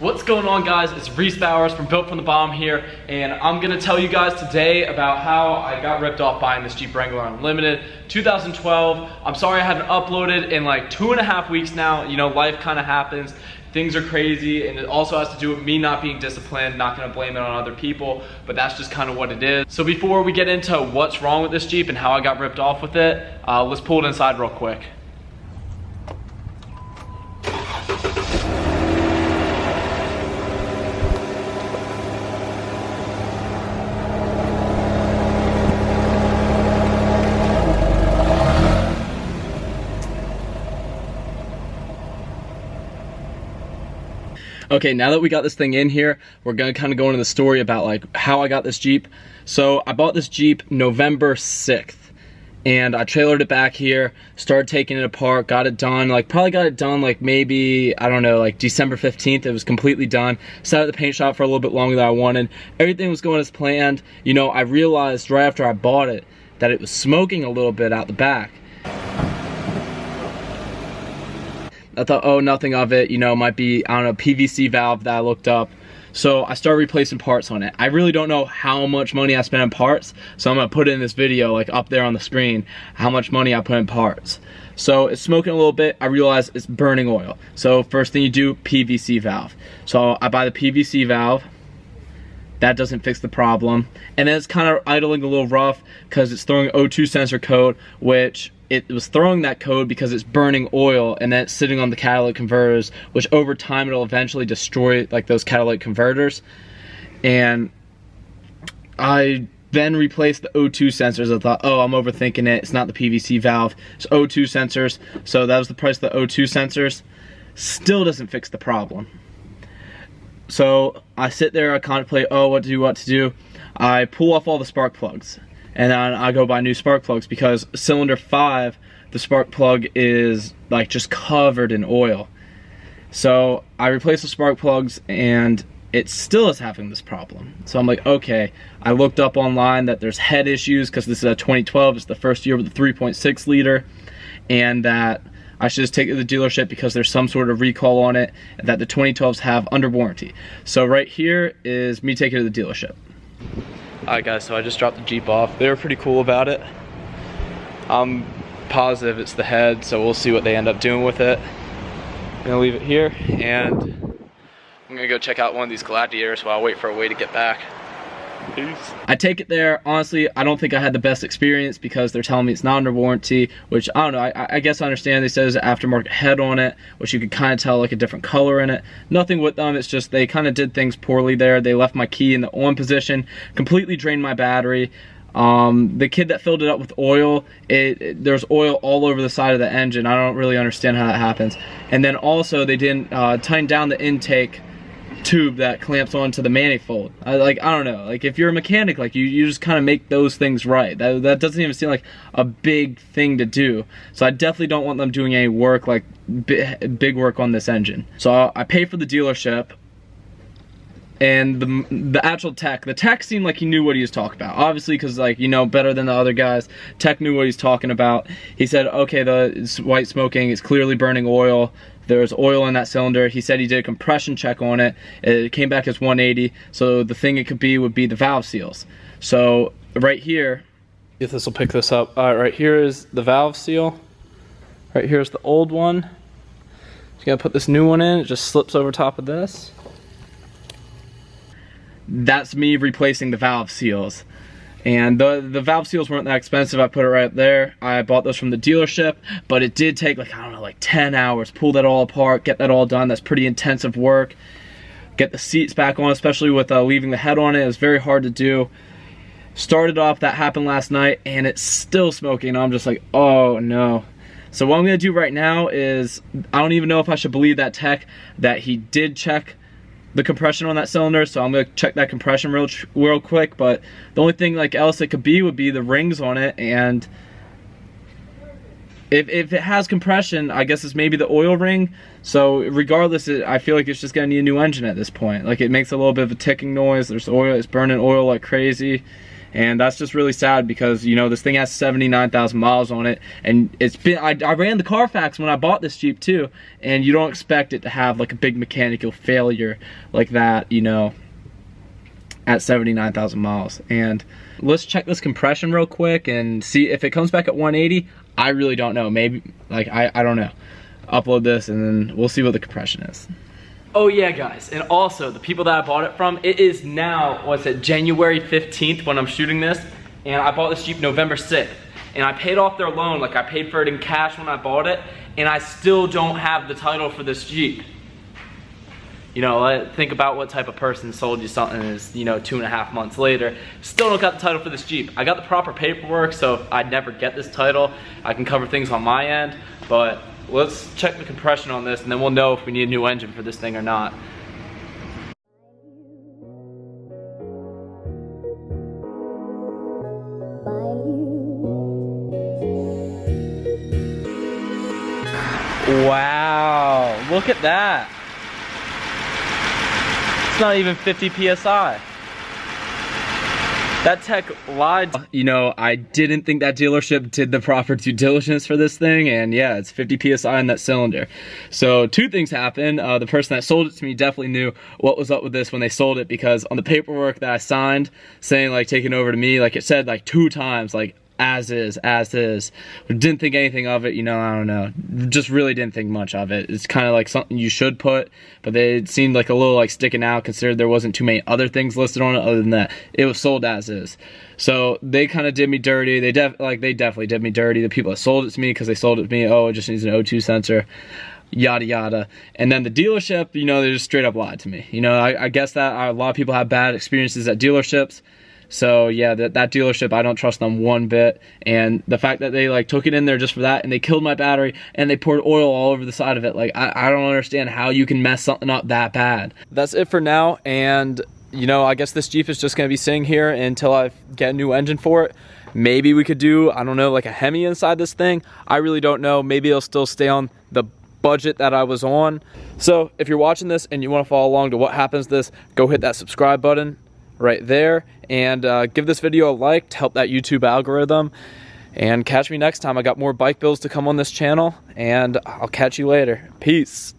What's going on, guys? It's Reese Bowers from Built from the Bomb here, and I'm gonna tell you guys today about how I got ripped off buying this Jeep Wrangler Unlimited 2012. I'm sorry I haven't uploaded in like 2.5 weeks now. You know, life kind of happens. Things are crazy, and it also has to do with me not being disciplined. Not gonna blame it on other people, but that's just kind of what it is. So before we get into what's wrong with this Jeep and how I got ripped off with it, let's pull it inside real quick. Okay, now that we got this thing in here, we're gonna kind of go into the story about like how I got this Jeep. So I bought this Jeep November 6th, and I trailered it back here, started taking it apart, got it done, like probably got it done like maybe, I don't know, like December 15th, it was completely done. Sat at the paint shop for a little bit longer than I wanted. Everything was going as planned. You know, I realized right after I bought it that it was smoking a little bit out the back. I thought, oh, nothing of it, you know, might be, I don't know, PVC valve that I looked up. So I started replacing parts on it. I really don't know how much money I spent on parts, so I'm gonna put it in this video, like up there on the screen, how much money I put in parts. So it's smoking a little bit. I realized it's burning oil. So first thing you do, PVC valve. So I buy the PVC valve. That doesn't fix the problem. And then it's kind of idling a little rough because it's throwing O2 sensor code, which it was throwing that code because it's burning oil, and then it's sitting on the catalytic converters, which over time it'll eventually destroy like those catalytic converters. And I then replaced the O2 sensors. I thought, oh, I'm overthinking it. It's not the PVC valve, it's O2 sensors. So that was the price of the O2 sensors. Still doesn't fix the problem. So I sit there, I contemplate, oh, what to do. I pull off all the spark plugs, and then I go buy new spark plugs because cylinder 5, the spark plug is like just covered in oil. So I replace the spark plugs, and it still is having this problem. So I'm like, okay. I looked up online that there's head issues because this is a 2012, it's the first year with the 3.6 liter, and that I should just take it to the dealership because there's some sort of recall on it that the 2012s have under warranty. So right here is me taking it to the dealership. Alright guys, so I just dropped the Jeep off. They were pretty cool about it. I'm positive it's the head, so we'll see what they end up doing with it. I'm gonna leave it here, and I'm gonna go check out one of these Gladiators while I wait for a way to get back. Peace. I take it there. Honestly, I don't think I had the best experience because they're telling me it's not under warranty, which I don't know. I guess I understand. They said there's an aftermarket head on it, which you could kind of tell like a different color in it. Nothing with them. It's just they kind of did things poorly there. They left my key in the on position, completely drained my battery. The kid that filled it up with oil, there's oil all over the side of the engine. I don't really understand how that happens. And then also they didn't tighten down the intake tube that clamps onto the manifold. I don't know, like if you're a mechanic, like you just kind of make those things right. That doesn't even seem like a big thing to do. So I definitely don't want them doing any work, like big work on this engine. So I pay for the dealership, and the actual tech, the tech seemed like he knew what he was talking about. Obviously, because like, you know, better than the other guys, tech knew what he's talking about. He said, okay, it's white smoking, it's clearly burning oil. There's oil in that cylinder. He said he did a compression check on it. It came back as 180. So the thing it could be would be the valve seals. So right here, if this will pick this up. All right, right here is the valve seal. Right here is the old one. Just gonna put this new one in. It just slips over top of this. That's me replacing the valve seals. And the valve seals weren't that expensive. I put it right there. I bought those from the dealership, but it did take like, I don't know, like 10 hours. Pull that all apart, get that all done. That's pretty intensive work. Get the seats back on, especially with leaving the head on it. It was very hard to do. Started off, that happened last night, and it's still smoking. I'm just like, oh no. So what I'm gonna do right now is, I don't even know if I should believe that tech that he did check the compression on that cylinder, so I'm gonna check that compression real quick. But the only thing like else it could be would be the rings on it, and if it has compression, I guess it's maybe the oil ring. So regardless, I feel like it's just gonna need a new engine at this point. Like, it makes a little bit of a ticking noise. There's oil, it's burning oil like crazy, And that's just really sad because, you know, this thing has 79,000 miles on it, and it's been, I ran the Carfax when I bought this Jeep too, and you don't expect it to have like a big mechanical failure like that, you know, at 79,000 miles. And let's check this compression real quick and see if it comes back at 180. I really don't know. Maybe, like, I don't know. Upload this and then we'll see what the compression is. Oh yeah, guys, and also the people that I bought it from, it is now, what's it, January 15th when I'm shooting this, and I bought this Jeep November 6th, and I paid off their loan, like I paid for it in cash when I bought it, and I still don't have the title for this Jeep. You know, think about what type of person sold you something is, you know, 2.5 months later, still don't got the title for this Jeep. I got the proper paperwork, so if I never get this title, I can cover things on my end, but let's check the compression on this and then we'll know if we need a new engine for this thing or not. Wow, look at that. It's not even 50 PSI. That tech lied. You know, I didn't think that dealership did the proper due diligence for this thing, and yeah, it's 50 PSI in that cylinder. So two things happened. The person that sold it to me definitely knew what was up with this when they sold it, because on the paperwork that I signed saying like take it over to me, like it said like 2 times like as is. Didn't think anything of it, you know, I don't know. Just really didn't think much of it. It's kind of like something you should put, but it seemed like a little like sticking out considering there wasn't too many other things listed on it other than that. It was sold as is. So they kind of did me dirty. They definitely did me dirty. The people that sold it to me, because they sold it to me, oh, it just needs an O2 sensor, yada yada. And then the dealership, you know, they just straight up lied to me. You know, I guess that a lot of people have bad experiences at dealerships. So yeah, that dealership, I don't trust them one bit. And the fact that they like took it in there just for that, and they killed my battery, and they poured oil all over the side of it, like I don't understand how you can mess something up that bad. That's it for now, and you know, I guess this Jeep is just gonna be sitting here until I get a new engine for it. Maybe we could do, I don't know, like a Hemi inside this thing. I really don't know. Maybe it'll still stay on the budget that I was on. So if you're watching this and you want to follow along to what happens to this, go hit that subscribe button right there, and give this video a like to help that YouTube algorithm, and catch me next time. I got more bike builds to come on this channel, and I'll catch you later. Peace.